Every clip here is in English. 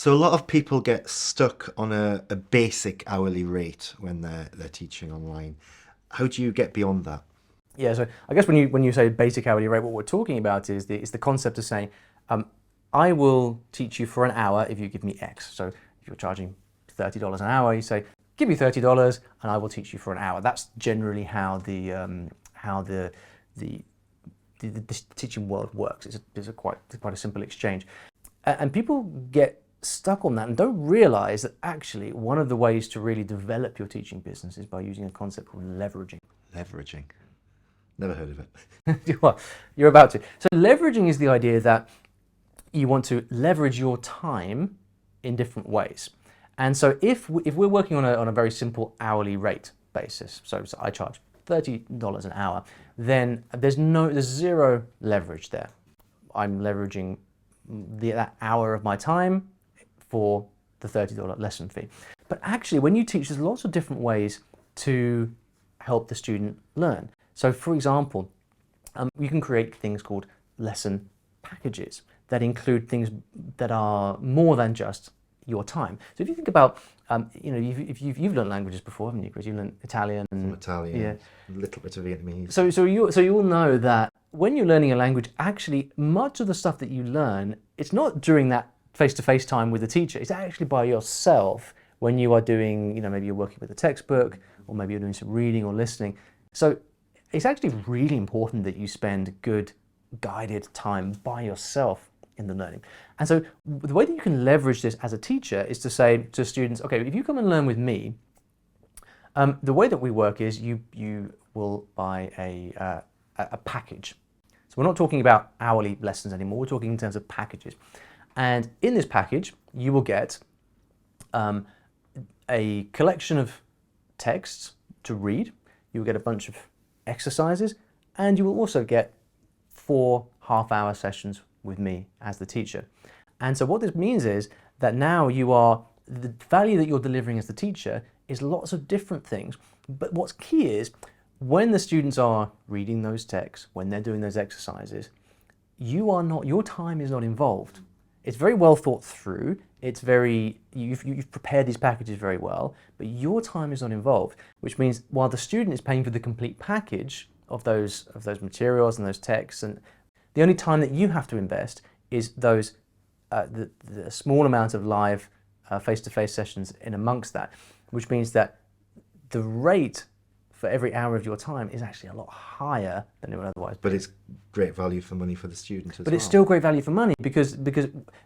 So a lot of people get stuck on a basic hourly rate when they're teaching online. How do you get beyond that? Yeah, so I guess when you say basic hourly rate, what we're talking about is the concept of saying, I will teach you for an hour if you give me X. So if you're charging $30 an hour, you say, give me $30 and I will teach you for an hour. That's generally how the teaching world works. It's quite a simple exchange, and people get stuck on that and don't realize that actually one of the ways to really develop your teaching business is by using a concept called leveraging. Leveraging. Never heard of it. Well, you're about to. So leveraging is the idea that you want to leverage your time in different ways. And so if we're working on a very simple hourly rate basis, so I charge $30 an hour, then there's zero leverage there. I'm leveraging that hour of my time for the $30 lesson fee. But actually, when you teach, there's lots of different ways to help the student learn. So for example, you can create things called lesson packages that include things that are more than just your time. So if you think about, if you've learned languages before, haven't you, Chris? You've learned Italian and From Italian, yeah, a little bit of Vietnamese. So you all know that when you're learning a language, actually much of the stuff that you learn, it's not during that face-to-face time with the teacher. It's actually by yourself when you are doing, maybe you're working with a textbook, or maybe you're doing some reading or listening. So it's actually really important that you spend good guided time by yourself in the learning. And so the way that you can leverage this as a teacher is to say to students, okay, if you come and learn with me, the way that we work is you will buy a package. So we're not talking about hourly lessons anymore, we're talking in terms of packages. And in this package, you will get a collection of texts to read, you will get a bunch of exercises, and you will also get 4 half-hour sessions with me as the teacher. And so what this means is that now the value that you're delivering as the teacher is lots of different things. But what's key is when the students are reading those texts, when they're doing those exercises, your time is not involved. It's very well thought through. You've prepared these packages very well, but your time is not involved, which means while the student is paying for the complete package of those materials and those texts, and the only time that you have to invest is the small amount of live face-to-face sessions in amongst that, which means that the rate for every hour of your time is actually a lot higher than it would otherwise be. But it's great value for money for the student as well. But it's still great value for money because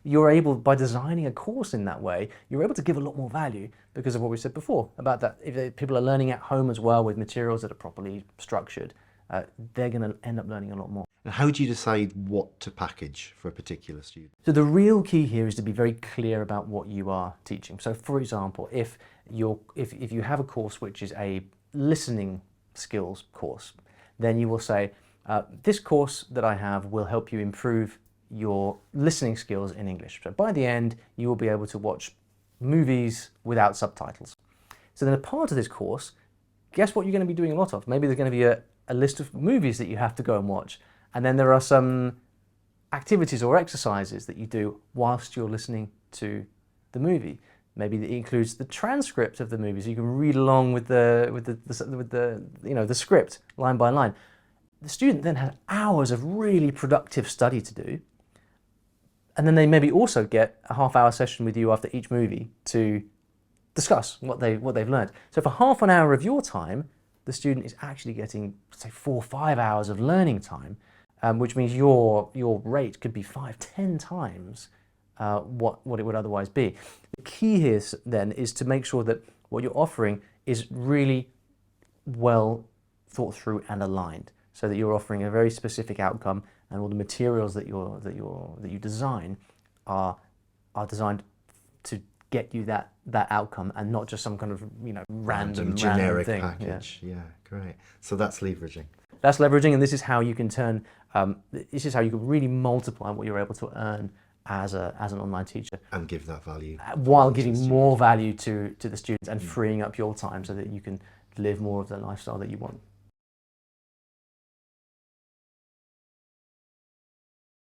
you're able, by designing a course in that way, you're able to give a lot more value because of what we said before about that. If people are learning at home as well with materials that are properly structured, they're going to end up learning a lot more. And how do you decide what to package for a particular student? So the real key here is to be very clear about what you are teaching. So for example, if you have a course which is a listening skills course, then you will say, this course that I have will help you improve your listening skills in English. So by the end, you will be able to watch movies without subtitles. So then a part of this course, guess what you're going to be doing a lot of? Maybe there's going to be a list of movies that you have to go and watch. And then there are some activities or exercises that you do whilst you're listening to the movie. Maybe it includes the transcript of the movie, so you can read along with the script line by line. The student then has hours of really productive study to do, and then they maybe also get a half-hour session with you after each movie to discuss what they've learned. So for half an hour of your time, the student is actually getting, say, 4 or 5 hours of learning time, which means your rate could be 5-10 times what it would otherwise be. The key here then is to make sure that what you're offering is really well thought through and aligned, so that you're offering a very specific outcome, and all the materials that you design are designed to get you that outcome, and not just some kind of random generic thing. package. Yeah, great. So that's leveraging. That's leveraging, and this is how you can this is how you can really multiply what you're able to earn as an online teacher, and give that value while giving more value to the students and freeing up your time so that you can live more of the lifestyle that you want.